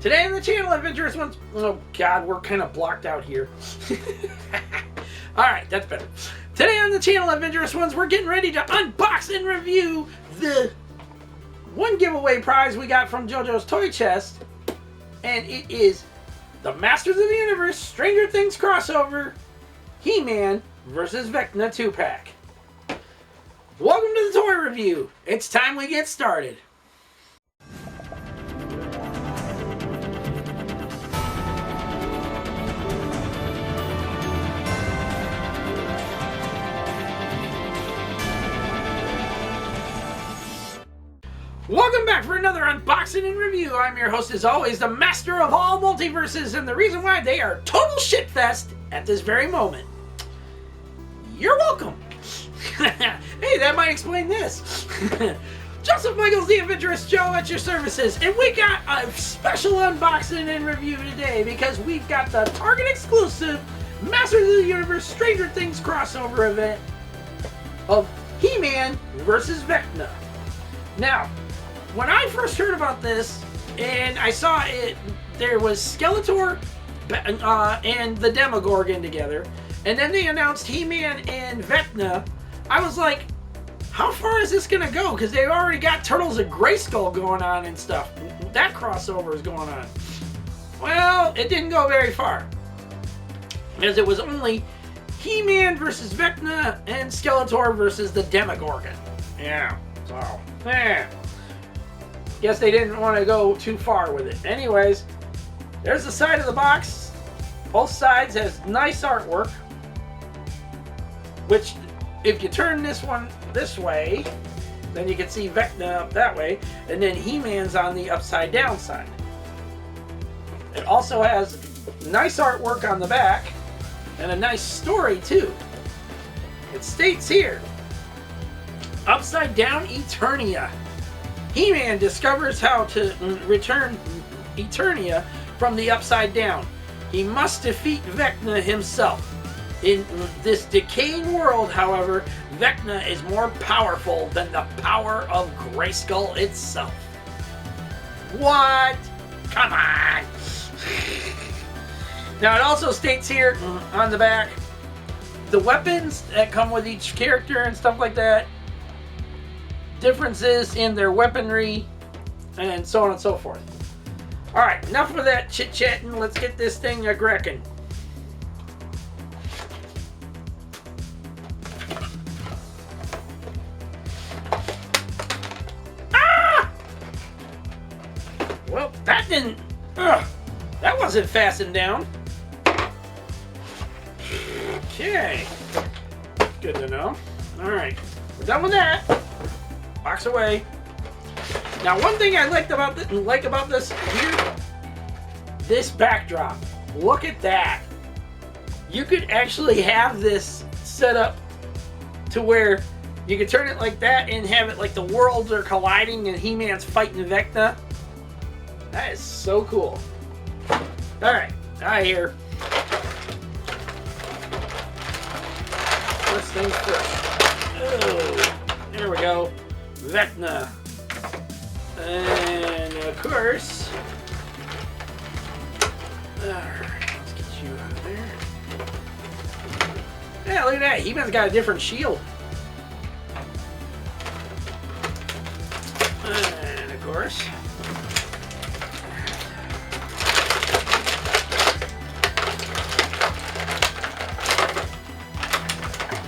Today on the channel, Adventurous ones. Oh God, we're kind of blocked out here. All right, that's better. Today on the channel, Adventurous ones, we're getting ready to unbox and review the one giveaway prize we got from JoJo's Toy Chest, and it is the Masters of the Universe Stranger Things crossover, He-Man versus Vecna 2-pack. Welcome to the toy review. It's time we get started. Welcome back for another unboxing and review. I'm your host, as always, the master of all multiverses, and the reason why they are total shitfest at this very moment. You're welcome. Hey, that might explain this. Joseph Michaels, the Adventurous Joe, at your services, and we got a special unboxing and review today because we've got the Target exclusive Masters of the Universe Stranger Things crossover event of He-Man versus Vecna. Now, when I first heard about this, and I saw it, there was Skeletor and the Demogorgon together, and then they announced He-Man and Vecna. I was like, how far is this gonna go? Because they've already got Turtles of Grayskull going on and stuff. That crossover is going on. Well, it didn't go very far, because it was only He-Man versus Vecna and Skeletor versus the Demogorgon. Yeah, so, guess they didn't want to go too far with it. Anyways, there's the side of the box. Both sides has nice artwork, which if you turn this one this way, then you can see Vecna up that way, and then He-Man's on the upside down side. It also has nice artwork on the back and a nice story too. It states here, Upside Down Eternia. He-Man discovers how to return Eternia from the Upside Down. He must defeat Vecna himself. In this decaying world, however, Vecna is more powerful than the power of Grayskull itself. What? Come on! Now, it also states here on the back, the weapons that come with each character and stuff like that, differences in their weaponry, and so on and so forth. Alright, enough of that chit-chatting. Let's get this thing a-greckin'. Ah! Well, that didn't... that wasn't fastened down. Okay. Good to know. Alright, we're done with that. Box away. Now, one thing I like about this here, this backdrop. Look at that. You could actually have this set up to where you could turn it like that and have it like the worlds are colliding and He-Man's fighting Vecna. That is so cool. All right, out of here. First things first. Oh, there we go. Vecna. And of course, alright, let's get you out of there. Yeah, look at that. He-Man's got a different shield. And of course,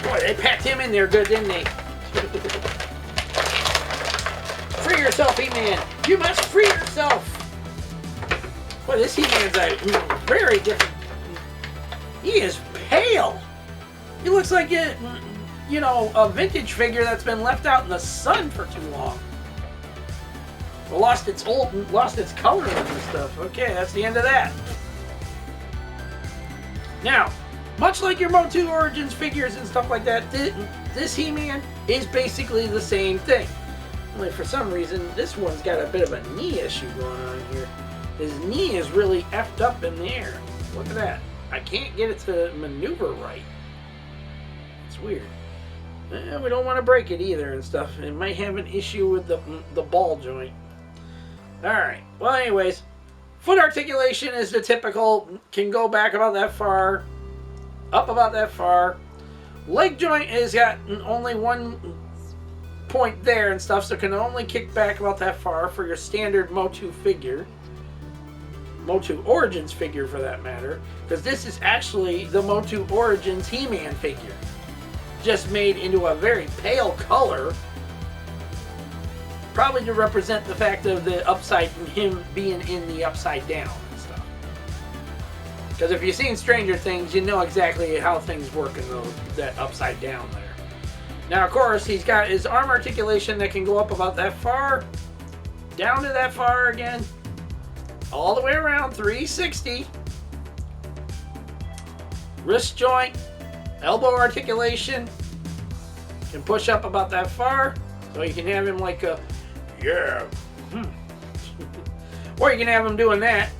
boy, they packed him in there good, didn't they? Free yourself, He-Man! You must free yourself! Boy, this He-Man's a very different... He is pale! He looks like a vintage figure that's been left out in the sun for too long. Well, lost its color and stuff. Okay, that's the end of that. Now, much like your Motu Origins figures and stuff like that, this He-Man is basically the same thing. Only for some reason, this one's got a bit of a knee issue going on here. His knee is really effed up in the air. Look at that. I can't get it to maneuver right. It's weird. We don't want to break it either and stuff. It might have an issue with the ball joint. Alright. Well, anyways, Foot articulation is the typical, can go back about that far, up about that far. Leg joint has got only one point there and stuff, so can only kick back about that far for your standard Motu figure. Motu Origins figure for that matter, because this is actually the Motu Origins He-Man figure. Just made into a very pale color, probably to represent the fact of the upside, him being in the upside down and stuff. Because if you've seen Stranger Things, you know exactly how things work in that upside down there. Now, of course, he's got his arm articulation that can go up about that far, down to that far again, all the way around 360. Wrist joint, elbow articulation, can push up about that far, so you can have him like a, yeah. Or you can have him doing that.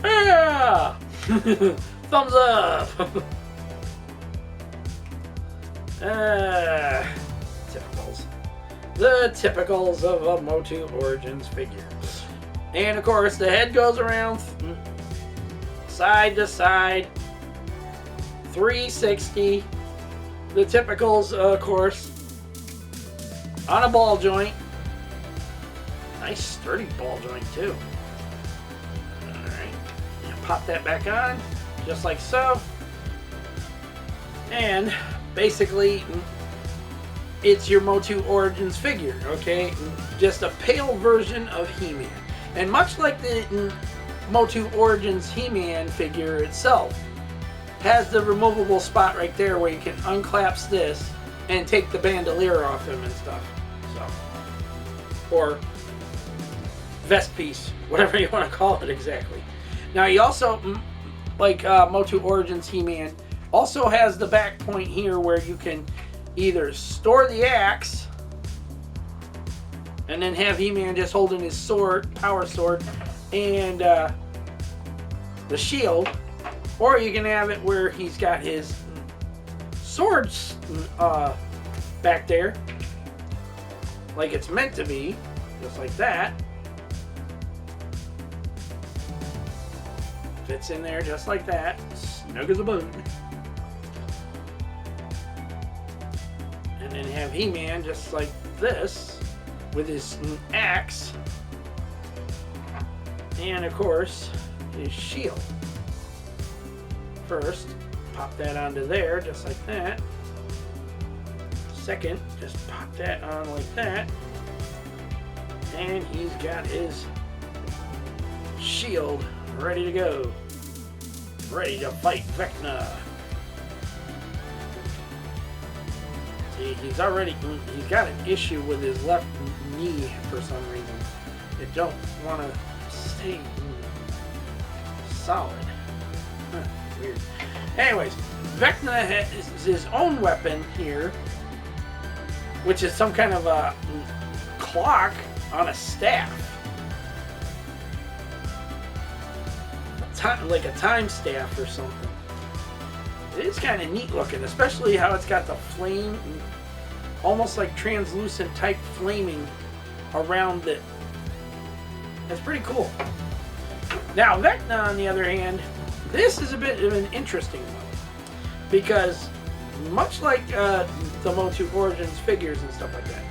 Yeah! Thumbs up! Typicals. The typicals of a Motu Origins figure. And of course, the head goes around side to side, 360. The typicals, of course, on a ball joint. Nice sturdy ball joint too. Alright. Pop that back on, just like so. And basically, it's your Motu Origins figure, okay? Just a pale version of He-Man. And much like the Motu Origins He-Man figure itself, has the removable spot right there where you can unclasp this and take the bandolier off him and stuff. So, or vest piece, whatever you want to call it exactly. Now he also, like Motu Origins He-Man, also has the back point here where you can either store the axe and then have He-Man just holding his sword, power sword, and the shield, or you can have it where he's got his swords back there like it's meant to be, just like that. Fits in there just like that, snug as a bug. And then have He-Man just like this with his axe, and of course his shield. First, pop that onto there just like that. Second, just pop that on like that, and he's got his shield ready to go, ready to fight Vecna. See, he's got an issue with his left knee for some reason. It don't want to stay solid. Huh, weird. Anyways, Vecna has his own weapon here, which is some kind of a clock on a staff. Like a time staff or something. It is kind of neat looking, especially how it's got the flame, almost like translucent type flaming around it. That's pretty cool. Now Vecna, on the other hand, this is a bit of an interesting one, because much like the Motu Origins figures and stuff like that,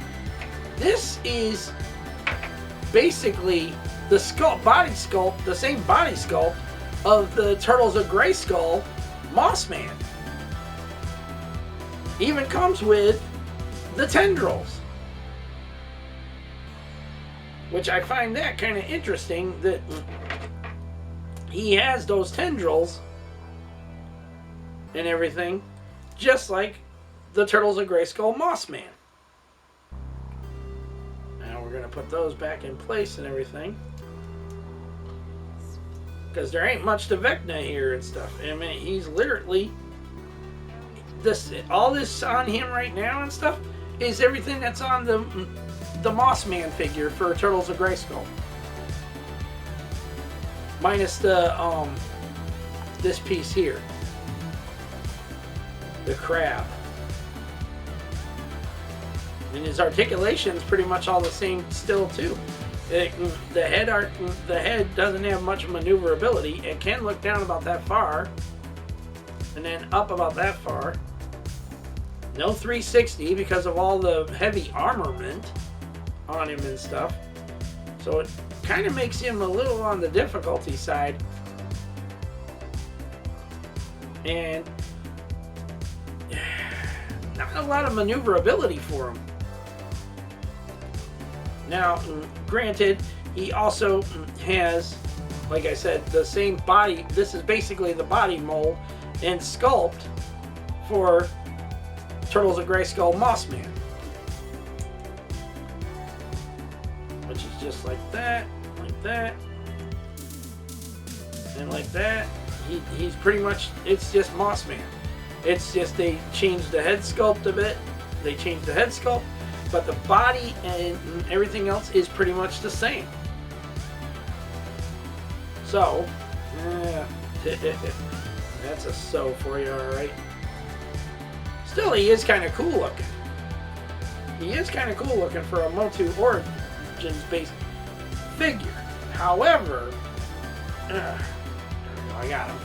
this is basically the body sculpt, the same body sculpt of the Turtles of Grayskull Mossman. Even comes with the tendrils, which I find that kind of interesting, that he has those tendrils and everything, just like the Turtles of Grayskull Mossman. Now we're going to put those back in place and everything, because there ain't much to Vecna here and stuff. I mean, he's literally, all this on him right now and stuff is everything that's on the Mossman figure for Turtles of Grayskull, minus the this piece here, the crab. And his articulation's pretty much all the same still too. The head doesn't have much maneuverability. It can look down about that far, and then up about that far. No 360 because of all the heavy armament on him and stuff. So it kind of makes him a little on the difficulty side. And not a lot of maneuverability for him. Now, granted, he also has, like I said, the same body. This is basically the body mold and sculpt for Turtles of Grayskull Mossman. Which is just like that, and like that. He's pretty much, it's just Mossman. It's just they changed the head sculpt a bit. They changed the head sculpt, but the body and everything else is pretty much the same. So, that's a so for you, alright. Still, he is kind of cool looking. He is kind of cool looking for a Motu Origins-based figure. However, I got him.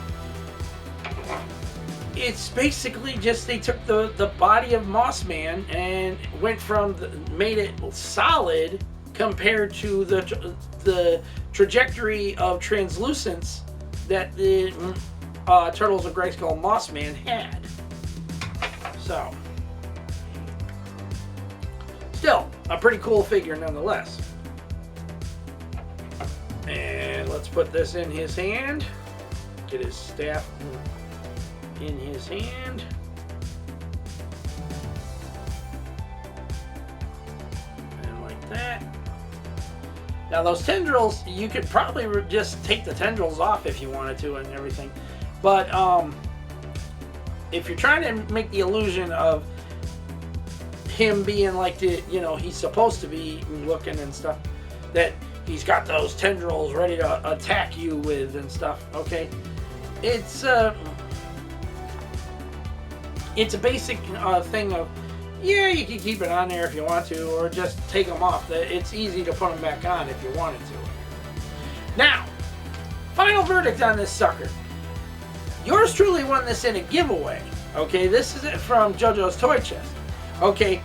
It's basically just they took the body of Mossman and went from made it solid compared to the trajectory of translucence that the Turtles of Grayskull Mossman had. So, still a pretty cool figure nonetheless. And let's put this in his hand. Get his staff in his hand. And like that. Now those tendrils, you could probably just take the tendrils off if you wanted to and everything. But if you're trying to make the illusion of him being like he's supposed to be looking and stuff, that he's got those tendrils ready to attack you with and stuff, okay? It's a basic thing of, yeah, you can keep it on there if you want to, or just take them off. It's easy to put them back on if you wanted to. Now, final verdict on this sucker. Yours truly won this in a giveaway, okay? This is it from JoJo's Toy Chest, okay?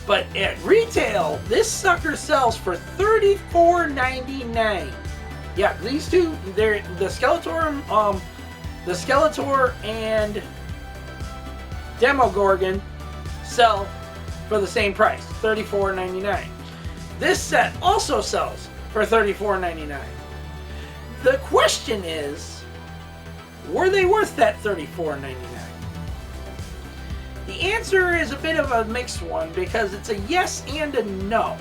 But at retail, this sucker sells for $34.99. Yeah, these two, they're the Skeletor and Demogorgon sell for the same price, $34.99. This set also sells for $34.99. The question is, were they worth that $34.99? The answer is a bit of a mixed one because it's a yes and a no.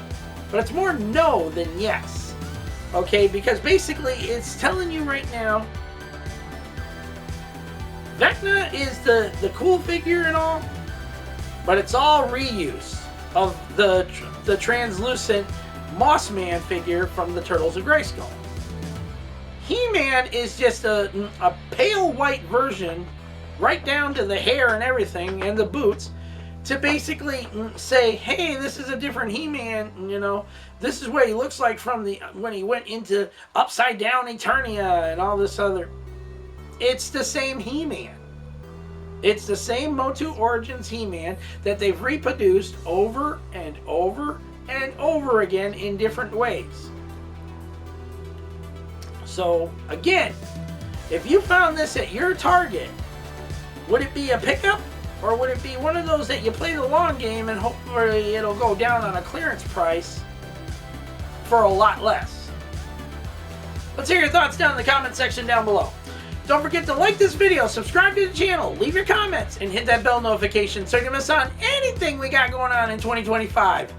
But it's more no than yes. Okay, because basically it's telling you right now, Vecna is the cool figure and all, but it's all reuse of the translucent Mossman figure from the Turtles of Grayskull. He-Man is just a pale white version, right down to the hair and everything, and the boots, to basically say, hey, this is a different He-Man, this is what he looks like from when he went into Upside Down Eternia and all this other. It's the same He-Man. It's the same Motu Origins He-Man that they've reproduced over and over and over again in different ways. So, again, if you found this at your Target, would it be a pickup? Or would it be one of those that you play the long game and hopefully it'll go down on a clearance price for a lot less? Let's hear your thoughts down in the comment section down below. Don't forget to like this video, subscribe to the channel, leave your comments, and hit that bell notification so you don't miss on anything we got going on in 2025.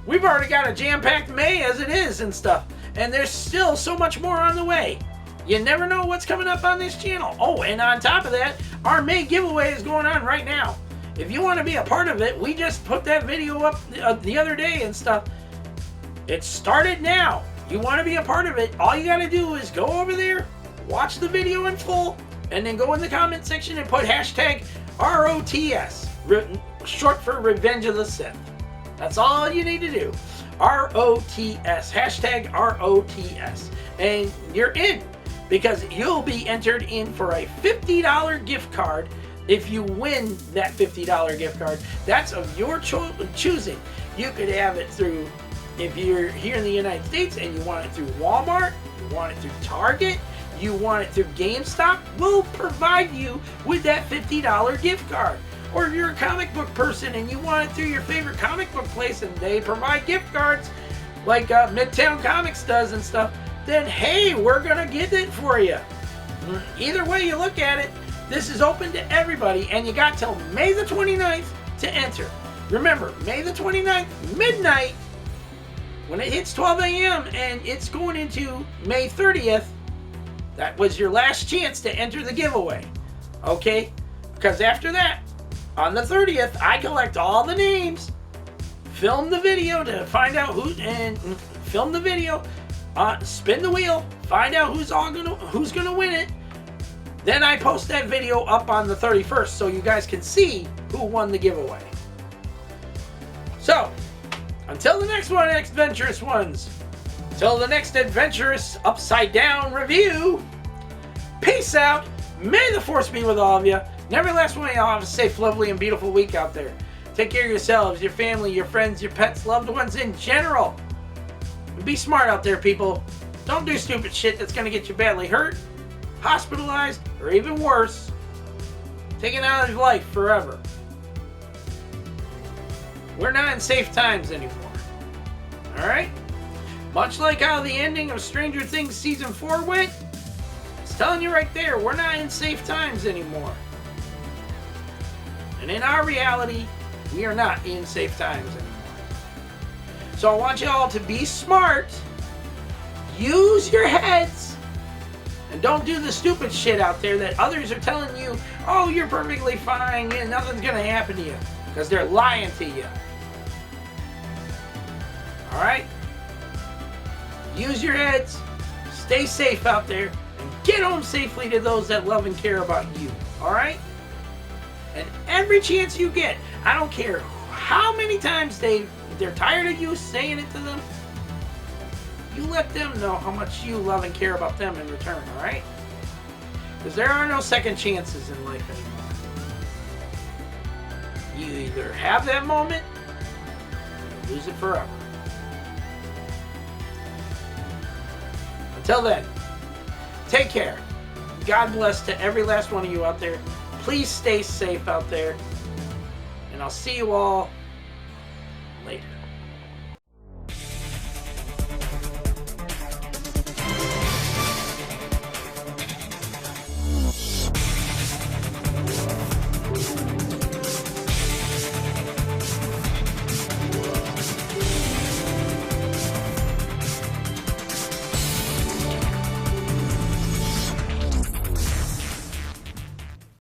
We've already got a jam-packed May as it is and stuff, and there's still so much more on the way. You never know what's coming up on this channel. Oh, and on top of that, our May giveaway is going on right now. If you want to be a part of it, we just put that video up the other day and stuff. It started now. You want to be a part of it, all you got to do is go over there, watch the video in full, and then go in the comment section and put hashtag ROTS, short for Revenge of the Sith. That's all you need to do. ROTS, hashtag ROTS, and you're in, because you'll be entered in for a $50 gift card. If you win that $50 gift card, that's of your choosing. You could have it through, if you're here in the United States and you want it through Walmart, you want it through Target, you want it through GameStop, we'll provide you with that $50 gift card. Or if you're a comic book person and you want it through your favorite comic book place and they provide gift cards like Midtown Comics does and stuff, then hey, we're gonna get it for you. Either way you look at it, this is open to everybody, and you got till May the 29th to enter. Remember, May the 29th, midnight, when it hits 12 a.m. and it's going into May 30th, that was your last chance to enter the giveaway. Okay? Because after that, on the 30th, I collect all the names, film the video to find out who, and film the video, spin the wheel, find out who's gonna win it. Then I post that video up on the 31st so you guys can see who won the giveaway. So, until the next one, Adventurous ones. Until the next Adventurous Upside Down review. Peace out. May the force be with all of you. And every last one of y'all have a safe, lovely, and beautiful week out there. Take care of yourselves, your family, your friends, your pets, loved ones in general. And be smart out there, people. Don't do stupid shit that's going to get you badly hurt, hospitalized, or even worse, taken out of your life forever. We're not in safe times anymore. Alright? Much like how the ending of Stranger Things Season 4 went, it's telling you right there, we're not in safe times anymore. And in our reality, we are not in safe times anymore. So I want you all to be smart, use your heads, and don't do the stupid shit out there that others are telling you, oh, you're perfectly fine, yeah, nothing's going to happen to you. Because they're lying to you. Alright? Use your heads, stay safe out there, and get home safely to those that love and care about you. Alright? And every chance you get, I don't care how many times they're tired of you saying it to them, you let them know how much you love and care about them in return, alright? Because there are no second chances in life anymore. You either have that moment, or lose it forever. Until then, take care. God bless to every last one of you out there. Please stay safe out there. And I'll see you all